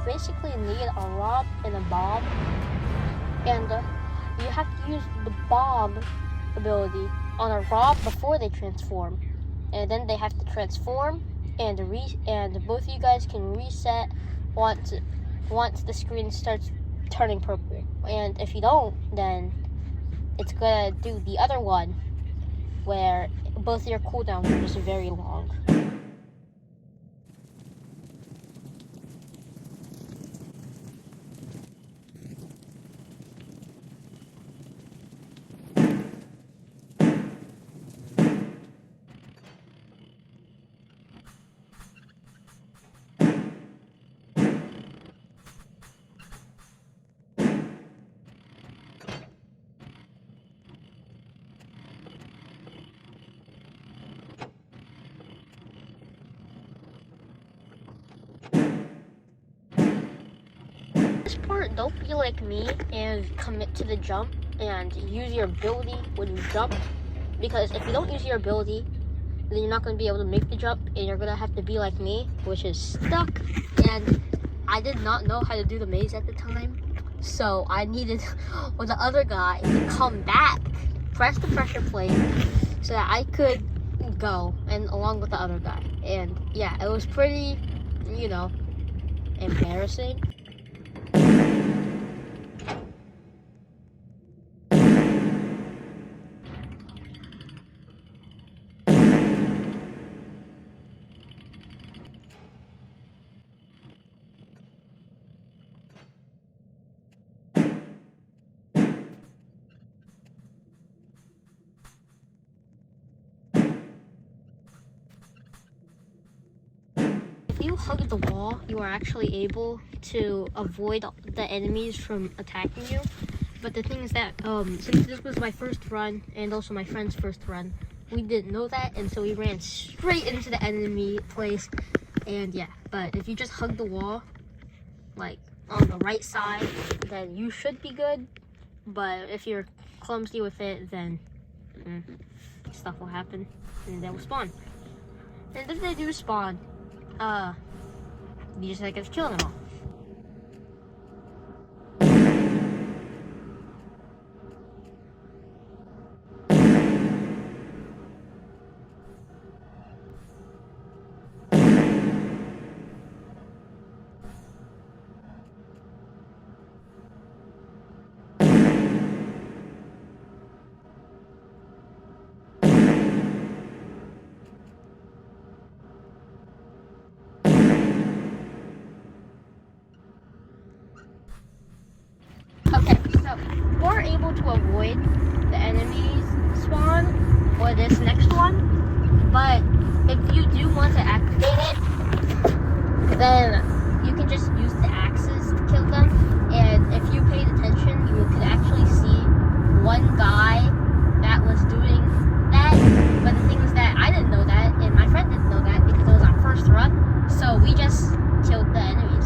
basically need a rob and a bomb, and you have to use the bomb ability on a rob before they transform, and then they have to transform, and both of you guys can reset once the screen starts turning purple. And if you don't, then it's gonna do the other one where both of your cooldowns are just very long. This part, don't be like me and commit to the jump and use your ability when you jump, because if you don't use your ability, then you're not going to be able to make the jump, and you're going to have to be like me, which is stuck. And I did not know how to do the maze at the time, so I needed with the other guy to come back, press the pressure plate so that I could go, and along with the other guy. And yeah, it was pretty, embarrassing. If you hug the wall, you are actually able to avoid the enemies from attacking you. But the thing is that since this was my first run and also my friend's first run, we didn't know that, and so we ran straight into the enemy place. And yeah, but if you just hug the wall, like on the right side, then you should be good. But if you're clumsy with it, then stuff will happen and they will spawn. And if they do spawn, you just have to kill them all. Okay, so we're able to avoid the enemies spawn or this next one, but if you do want to activate it, then you can just use the axes to kill them. And if you paid attention, you could actually see one guy that was doing that. But the thing is that I didn't know that, and my friend didn't know that because it was our first run. So we just killed the enemies.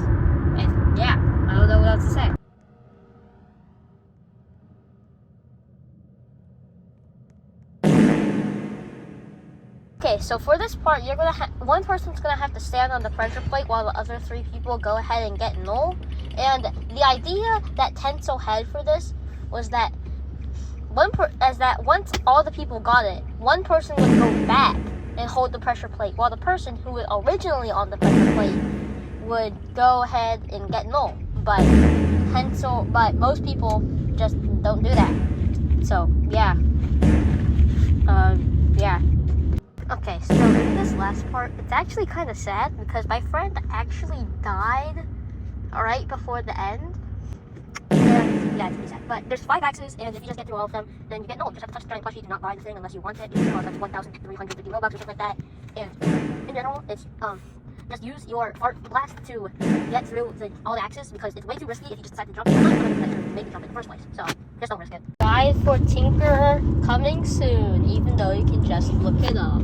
And yeah, I don't know what else to say. Okay, so for this part, you're gonna one person's gonna have to stand on the pressure plate while the other 3 people go ahead and get null. And the idea that Tenso had for this was that once all the people got it, one person would go back and hold the pressure plate, while the person who was originally on the pressure plate would go ahead and get null. But most people just don't do that. So yeah, yeah. Okay, so in this last part, it's actually kind of sad because my friend actually died right before the end. And yeah, it's pretty sad. But there's 5 axes, and if you just get through all of them, then you get null. You just have to touch the giant plushie to not buy the thing unless you want it. It costs 1,350 Robux or something like that. And in general, it's just use your art blast to get through all the axes, because it's way too risky if you just decide to jump. You're not going to make the jump in the first place, so just don't risk it. Guide for Tinkerer coming soon, even though you can just look it up.